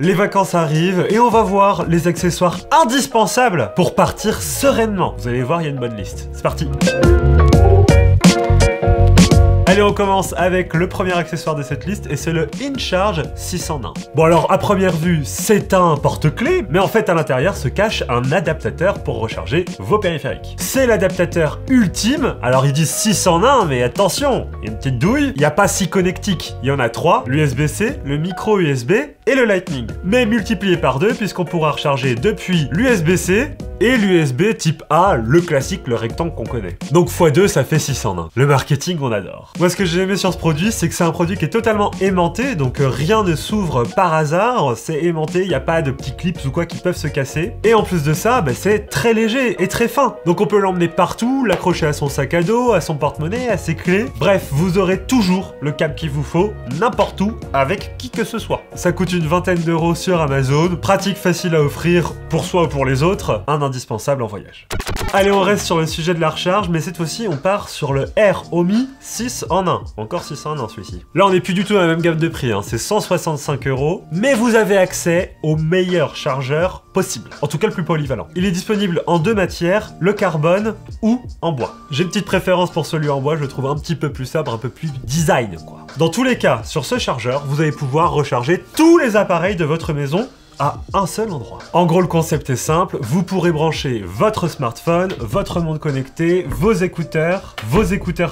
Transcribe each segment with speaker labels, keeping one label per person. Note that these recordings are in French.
Speaker 1: Les vacances arrivent et on va voir les accessoires indispensables pour partir sereinement. Vous allez voir, il y a une bonne liste. C'est parti. Allez, on commence avec le premier accessoire de cette liste et c'est le InCharge 6 en 1. Bon alors, à première vue, c'est un porte-clés, mais en fait à l'intérieur se cache un adaptateur pour recharger vos périphériques. C'est l'adaptateur ultime, alors ils disent 6 en 1, mais attention, il y a une petite douille, il n'y a pas 6 connectiques, il y en a 3, l'USB-C, le micro USB et le Lightning. Mais multiplié par 2 puisqu'on pourra recharger depuis l'USB-C et l'USB type A, le classique, le rectangle qu'on connaît. Donc x2, ça fait 6 en 1. Le marketing, on adore. Moi, ce que j'ai aimé sur ce produit, c'est que c'est un produit qui est totalement aimanté, donc rien ne s'ouvre par hasard, c'est aimanté, il n'y a pas de petits clips ou quoi qui peuvent se casser. Et en plus de ça, c'est très léger et très fin. Donc on peut l'emmener partout, l'accrocher à son sac à dos, à son porte-monnaie, à ses clés. Bref, vous aurez toujours le câble qu'il vous faut, n'importe où, avec qui que ce soit. Ça coûte une vingtaine d'euros sur Amazon, pratique, facile à offrir pour soi ou pour les autres, un indispensable en voyage. Allez, on reste sur le sujet de la recharge, mais cette fois-ci, on part sur le Air Omi 6 en 1. Encore 6 en 1 celui-ci. Là, on n'est plus du tout à la même gamme de prix, c'est 165 €, mais vous avez accès au meilleur chargeur possible. En tout cas, le plus polyvalent. Il est disponible en deux matières, le carbone ou en bois. J'ai une petite préférence pour celui en bois, je le trouve un petit peu plus sobre, un peu plus design, quoi. Dans tous les cas, sur ce chargeur, vous allez pouvoir recharger tous les appareils de votre maison à un seul endroit. En gros, le concept est simple, vous pourrez brancher votre smartphone, votre montre connectée, vos écouteurs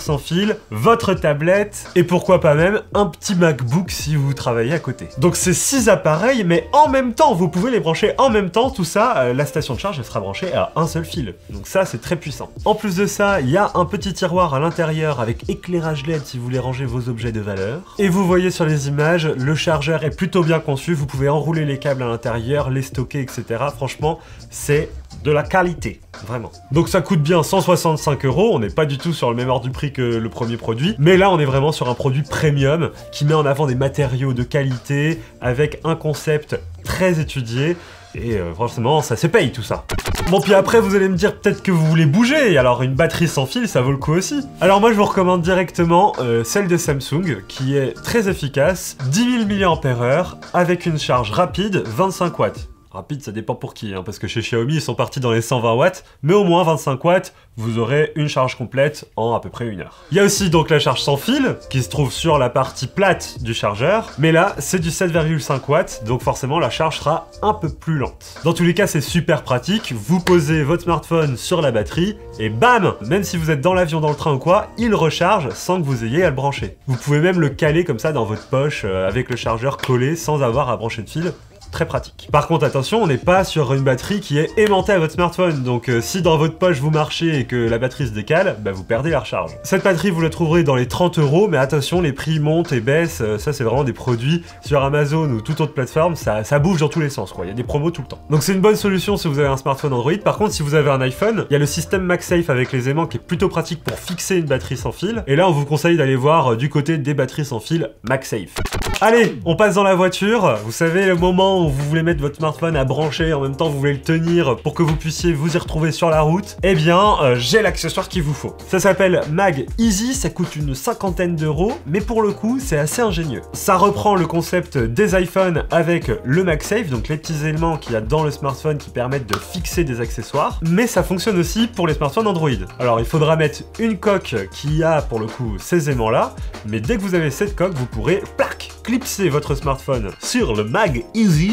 Speaker 1: sans fil, votre tablette, et pourquoi pas même un petit MacBook si vous travaillez à côté. Donc c'est 6 appareils, mais en même temps, vous pouvez les brancher en même temps, tout ça, la station de charge, elle sera branchée à un seul fil. Donc ça, c'est très puissant. En plus de ça, il y a un petit tiroir à l'intérieur avec éclairage LED si vous voulez ranger vos objets de valeur. Et vous voyez sur les images, le chargeur est plutôt bien conçu, vous pouvez enrouler les câbles à l'intérieur, les stocker, etc. Franchement, c'est de la qualité, vraiment. Donc ça coûte bien 165 €, on n'est pas du tout sur le même ordre du prix que le premier produit, mais là on est vraiment sur un produit premium qui met en avant des matériaux de qualité avec un concept très étudié. Et franchement, ça se paye tout ça. Bon, puis après, vous allez me dire peut-être que vous voulez bouger, alors une batterie sans fil, ça vaut le coup aussi. Alors moi, je vous recommande directement celle de Samsung, qui est très efficace, 10 000 mAh, avec une charge rapide, 25 watts. Rapide, ça dépend pour qui, parce que chez Xiaomi, ils sont partis dans les 120 watts, mais au moins 25 watts, vous aurez une charge complète en à peu près 1 heure. Il y a aussi donc la charge sans fil, qui se trouve sur la partie plate du chargeur, mais là, c'est du 7,5 watts, donc forcément, la charge sera un peu plus lente. Dans tous les cas, c'est super pratique, vous posez votre smartphone sur la batterie, et bam! Même si vous êtes dans l'avion, dans le train ou quoi, il recharge sans que vous ayez à le brancher. Vous pouvez même le caler comme ça dans votre poche, avec le chargeur collé, sans avoir à brancher de fil. Très pratique. Par contre, attention, on n'est pas sur une batterie qui est aimantée à votre smartphone, donc si dans votre poche vous marchez et que la batterie se décale, vous perdez la recharge. Cette batterie, vous la trouverez dans les 30 €, mais attention, les prix montent et baissent, ça c'est vraiment des produits sur Amazon ou toute autre plateforme, ça bouge dans tous les sens, quoi. Il y a des promos tout le temps. Donc c'est une bonne solution si vous avez un smartphone Android. Par contre, si vous avez un iPhone, il y a le système MagSafe avec les aimants qui est plutôt pratique pour fixer une batterie sans fil, et là on vous conseille d'aller voir du côté des batteries sans fil MagSafe. Allez, on passe dans la voiture, vous savez le moment où vous voulez mettre votre smartphone à brancher, en même temps vous voulez le tenir pour que vous puissiez vous y retrouver sur la route, eh bien j'ai l'accessoire qu'il vous faut. Ça s'appelle Mag Easy, ça coûte une 50aine d'euros, mais pour le coup c'est assez ingénieux. Ça reprend le concept des iPhones avec le MagSafe, donc les petits éléments qu'il y a dans le smartphone qui permettent de fixer des accessoires, mais ça fonctionne aussi pour les smartphones Android. Alors il faudra mettre une coque qui a pour le coup ces aimants là, mais dès que vous avez cette coque, vous pourrez plac, clipser votre smartphone sur le Mag Easy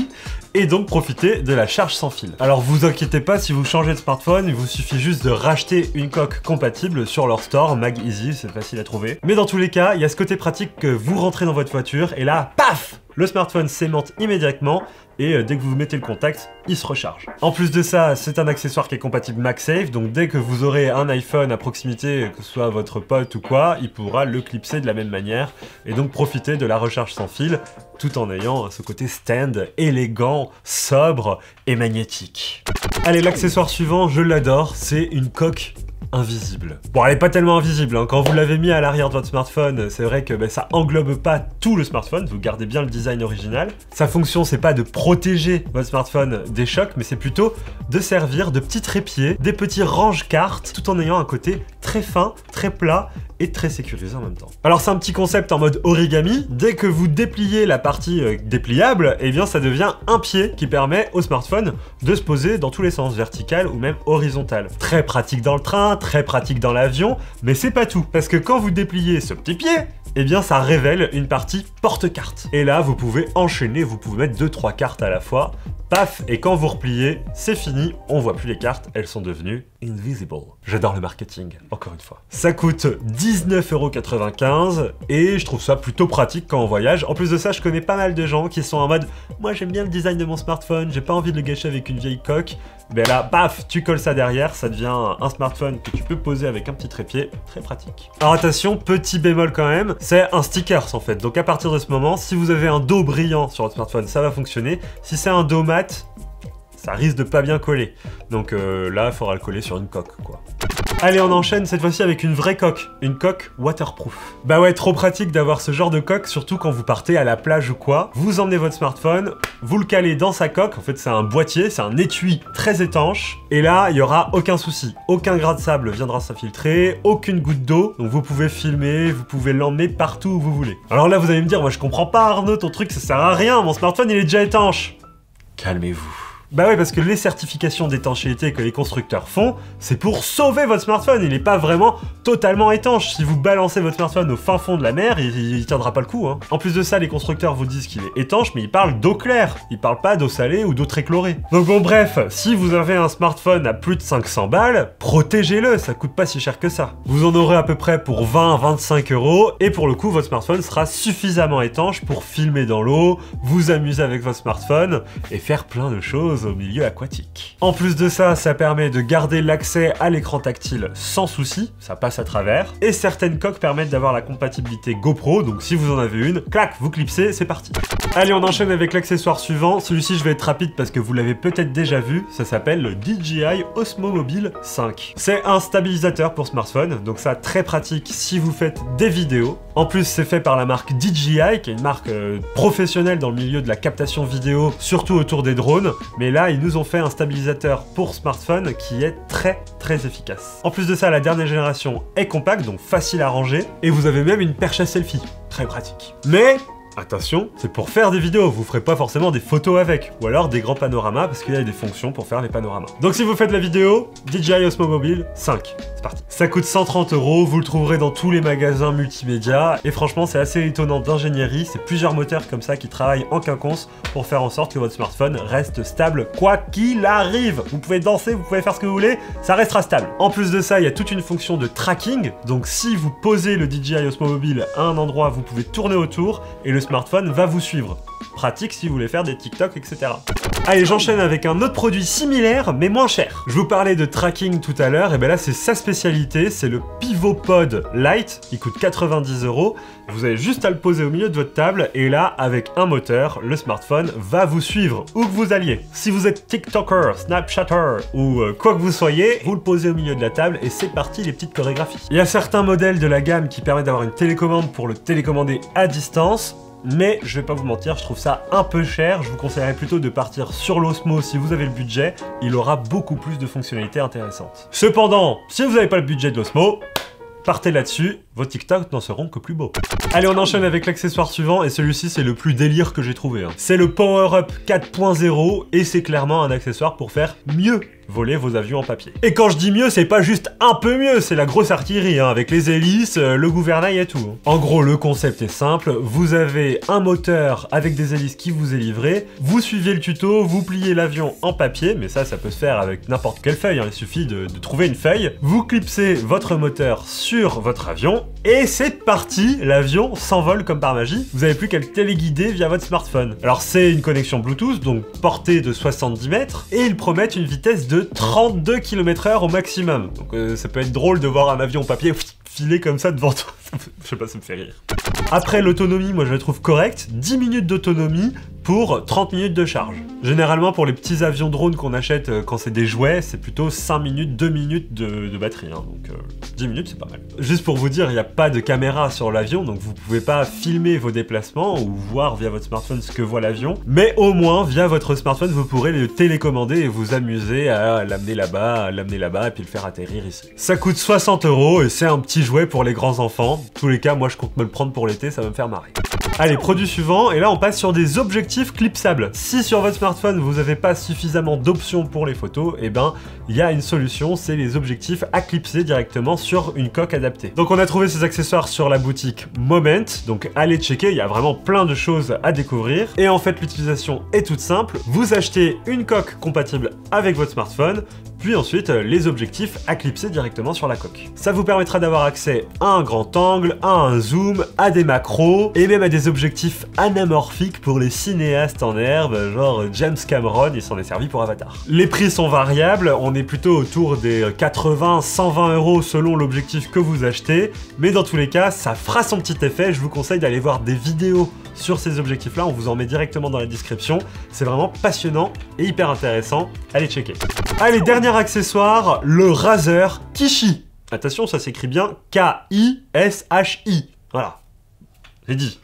Speaker 1: et donc profiter de la charge sans fil. Alors vous inquiétez pas, si vous changez de smartphone, il vous suffit juste de racheter une coque compatible sur leur store, Mag Easy, c'est facile à trouver. Mais dans tous les cas, il y a ce côté pratique que vous rentrez dans votre voiture et là, paf, le smartphone s'aimante immédiatement et dès que vous mettez le contact, il se recharge. En plus de ça, c'est un accessoire qui est compatible MagSafe, donc dès que vous aurez un iPhone à proximité, que ce soit votre pote ou quoi, il pourra le clipser de la même manière et donc profiter de la recharge sans fil tout en ayant ce côté stand élégant, sobre et magnétique. Allez, l'accessoire suivant, je l'adore, c'est une coque invisible. Bon, elle est pas tellement invisible, quand vous l'avez mis à l'arrière de votre smartphone, c'est vrai que ça englobe pas tout le smartphone, vous gardez bien le design original. Sa fonction, c'est pas de protéger votre smartphone des chocs, mais c'est plutôt de servir de petits trépieds, des petits range-cartes, tout en ayant un côté très fin, très plat et très sécurisé en même temps. Alors c'est un petit concept en mode origami, dès que vous dépliez la partie dépliable, eh bien ça devient un pied qui permet au smartphone de se poser dans tous les sens, vertical ou même horizontal. Très pratique dans le train, très pratique dans l'avion, mais c'est pas tout, parce que quand vous dépliez ce petit pied, eh bien ça révèle une partie porte-carte. Et là, vous pouvez enchaîner, vous pouvez mettre 2-3 cartes à la fois, paf, et quand vous repliez, c'est fini, on voit plus les cartes, elles sont devenues invisible. J'adore le marketing, encore une fois. Ça coûte 19,95 € et je trouve ça plutôt pratique quand on voyage. En plus de ça, je connais pas mal de gens qui sont en mode « Moi j'aime bien le design de mon smartphone, j'ai pas envie de le gâcher avec une vieille coque. » Mais là, paf, tu colles ça derrière, ça devient un smartphone que tu peux poser avec un petit trépied, très pratique. Alors attention, petit bémol quand même, c'est un sticker en fait. Donc à partir de ce moment, si vous avez un dos brillant sur votre smartphone, ça va fonctionner. Si c'est un dos mat, ça risque de pas bien coller. Donc là, il faudra le coller sur une coque, quoi. Allez, on enchaîne cette fois-ci avec une vraie coque. Une coque waterproof. Bah ouais, trop pratique d'avoir ce genre de coque, surtout quand vous partez à la plage ou quoi. Vous emmenez votre smartphone, vous le calez dans sa coque. En fait, c'est un boîtier, c'est un étui très étanche. Et là, il y aura aucun souci. Aucun grain de sable viendra s'infiltrer, aucune goutte d'eau. Donc vous pouvez filmer, vous pouvez l'emmener partout où vous voulez. Alors là, vous allez me dire, moi je comprends pas Arnaud, ton truc ça sert à rien, mon smartphone il est déjà étanche. Calmez-vous. Bah ouais, parce que les certifications d'étanchéité que les constructeurs font, c'est pour sauver votre smartphone, il n'est pas vraiment totalement étanche. Si vous balancez votre smartphone au fin fond de la mer, il tiendra pas le coup, hein. En plus de ça, les constructeurs vous disent qu'il est étanche, mais ils parlent d'eau claire, ils parlent pas d'eau salée ou d'eau très chlorée. Donc bon bref, si vous avez un smartphone à plus de 500 balles, protégez-le, ça coûte pas si cher que ça. Vous en aurez à peu près pour 20-25 €, et pour le coup, votre smartphone sera suffisamment étanche pour filmer dans l'eau, vous amuser avec votre smartphone, et faire plein de choses au milieu aquatique. En plus de ça, ça permet de garder l'accès à l'écran tactile sans souci, ça passe à travers, et certaines coques permettent d'avoir la compatibilité GoPro, donc si vous en avez une, clac, vous clipsez, c'est parti. Allez, on enchaîne avec l'accessoire suivant, celui-ci je vais être rapide parce que vous l'avez peut-être déjà vu, ça s'appelle le DJI Osmo Mobile 5. C'est un stabilisateur pour smartphone, donc ça très pratique si vous faites des vidéos. En plus, c'est fait par la marque DJI, qui est une marque professionnelle dans le milieu de la captation vidéo, surtout autour des drones, mais là, ils nous ont fait un stabilisateur pour smartphone qui est très efficace. En plus de ça, la dernière génération est compacte, donc facile à ranger, et vous avez même une perche à selfie, très pratique. Mais attention, c'est pour faire des vidéos, vous ferez pas forcément des photos avec, ou alors des grands panoramas, parce qu'il y a des fonctions pour faire les panoramas. Donc si vous faites la vidéo, DJI Osmo Mobile 5, c'est parti. Ça coûte 130 €, vous le trouverez dans tous les magasins multimédia, et franchement c'est assez étonnant d'ingénierie, c'est plusieurs moteurs comme ça qui travaillent en quinconce pour faire en sorte que votre smartphone reste stable, quoi qu'il arrive. Vous pouvez danser, vous pouvez faire ce que vous voulez, ça restera stable. En plus de ça, il y a toute une fonction de tracking, donc si vous posez le DJI Osmo Mobile à un endroit, vous pouvez tourner autour, et le smartphone va vous suivre. Pratique si vous voulez faire des TikTok, etc. Allez, j'enchaîne avec un autre produit similaire, mais moins cher. Je vous parlais de tracking tout à l'heure, et bien là c'est sa spécialité, c'est le PivoPod Lite, il coûte 90 €. Vous avez juste à le poser au milieu de votre table, et là, avec un moteur, le smartphone va vous suivre, où que vous alliez. Si vous êtes TikToker, Snapchatter, ou quoi que vous soyez, vous le posez au milieu de la table, et c'est parti les petites chorégraphies. Il y a certains modèles de la gamme qui permettent d'avoir une télécommande pour le télécommander à distance, mais je vais pas vous mentir, je trouve ça un peu cher. Je vous conseillerais plutôt de partir sur l'Osmo si vous avez le budget, il aura beaucoup plus de fonctionnalités intéressantes. Cependant, si vous n'avez pas le budget de l'Osmo, partez là-dessus, vos TikTok n'en seront que plus beaux. Allez, on enchaîne avec l'accessoire suivant, et celui-ci c'est le plus délire que j'ai trouvé, hein. C'est le Power Up 4.0, et c'est clairement un accessoire pour faire mieux voler vos avions en papier. Et quand je dis mieux, c'est pas juste un peu mieux, c'est la grosse artillerie, hein, avec les hélices, le gouvernail et tout, hein. En gros, le concept est simple, vous avez un moteur avec des hélices qui vous est livré, vous suivez le tuto, vous pliez l'avion en papier, mais ça peut se faire avec n'importe quelle feuille, hein, il suffit de trouver une feuille, vous clipsez votre moteur sur votre avion, et c'est parti, l'avion s'envole comme par magie, vous n'avez plus qu'à le téléguider via votre smartphone. Alors c'est une connexion Bluetooth, donc portée de 70 mètres, et ils promettent une vitesse de 32 km/h au maximum. Donc ça peut être drôle de voir un avion en papier filer comme ça devant toi. Je sais pas, ça me fait rire. Après l'autonomie, moi je la trouve correcte, 10 minutes d'autonomie, pour 30 minutes de charge. Généralement, pour les petits avions drones qu'on achète quand c'est des jouets, c'est plutôt 5 minutes, 2 minutes de batterie, hein, donc 10 minutes c'est pas mal. Juste pour vous dire, il n'y a pas de caméra sur l'avion, donc vous pouvez pas filmer vos déplacements ou voir via votre smartphone ce que voit l'avion, mais au moins via votre smartphone vous pourrez le télécommander et vous amuser à l'amener là-bas, et puis le faire atterrir ici. Ça coûte 60 € et c'est un petit jouet pour les grands enfants. En tous les cas, moi je compte me le prendre pour l'été, ça va me faire marrer. Allez, produit suivant, et là on passe sur des objectifs clipsables. Si sur votre smartphone vous n'avez pas suffisamment d'options pour les photos, et ben il y a une solution, c'est les objectifs à clipser directement sur une coque adaptée. Donc on a trouvé ces accessoires sur la boutique Moment, donc allez checker, il y a vraiment plein de choses à découvrir. Et en fait l'utilisation est toute simple, vous achetez une coque compatible avec votre smartphone, puis ensuite les objectifs à clipser directement sur la coque. Ça vous permettra d'avoir accès à un grand angle, à un zoom, à des macros, et même à des objectifs anamorphiques pour les cinéastes en herbe, genre James Cameron, il s'en est servi pour Avatar. Les prix sont variables, on est plutôt autour des 80-120 € selon l'objectif que vous achetez, mais dans tous les cas, ça fera son petit effet, je vous conseille d'aller voir des vidéos sur ces objectifs-là, on vous en met directement dans la description, c'est vraiment passionnant et hyper intéressant, allez checker. Allez, dernier accessoire, le Razer Kishi. Attention, ça s'écrit bien K-I-S-H-I, voilà, j'ai dit.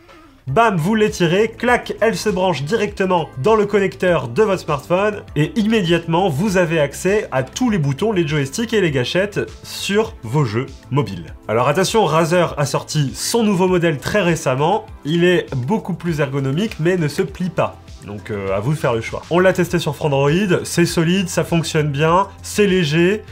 Speaker 1: Bam, vous l'étirez, clac, elle se branche directement dans le connecteur de votre smartphone et immédiatement vous avez accès à tous les boutons, les joysticks et les gâchettes sur vos jeux mobiles. Alors attention, Razer a sorti son nouveau modèle très récemment, il est beaucoup plus ergonomique mais ne se plie pas. Donc à vous de faire le choix. On l'a testé sur Frandroid, c'est solide, ça fonctionne bien, c'est léger.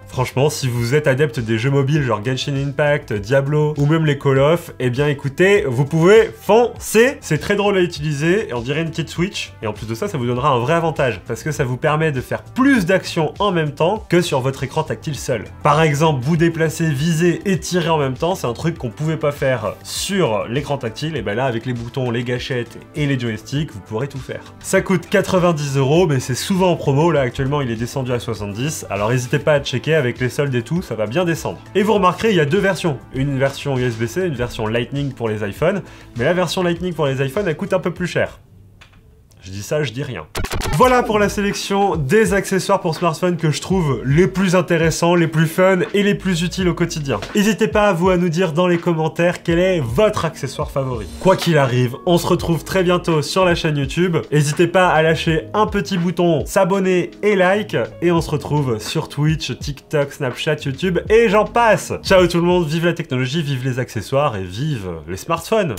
Speaker 1: Franchement, si vous êtes adepte des jeux mobiles genre Genshin Impact, Diablo ou même les Call of, eh bien écoutez, vous pouvez foncer. C'est très drôle à utiliser et on dirait une petite Switch. Et en plus de ça, ça vous donnera un vrai avantage parce que ça vous permet de faire plus d'actions en même temps que sur votre écran tactile seul. Par exemple, vous déplacer, viser et tirer en même temps, c'est un truc qu'on pouvait pas faire sur l'écran tactile. Et ben là, avec les boutons, les gâchettes et les joysticks, vous pourrez tout faire. Ça coûte 90 €, mais c'est souvent en promo. Là, actuellement, il est descendu à 70. Alors n'hésitez pas à checker. Avec les soldes et tout, ça va bien descendre. Et vous remarquerez, il y a deux versions. Une version USB-C, une version Lightning pour les iPhones. Mais la version Lightning pour les iPhones, elle coûte un peu plus cher. Je dis ça, je dis rien. Voilà pour la sélection des accessoires pour smartphone que je trouve les plus intéressants, les plus fun et les plus utiles au quotidien. N'hésitez pas à vous à nous dire dans les commentaires quel est votre accessoire favori. Quoi qu'il arrive, on se retrouve très bientôt sur la chaîne YouTube. N'hésitez pas à lâcher un petit bouton s'abonner et like. Et on se retrouve sur Twitch, TikTok, Snapchat, YouTube et j'en passe. Ciao tout le monde, vive la technologie, vive les accessoires et vive les smartphones.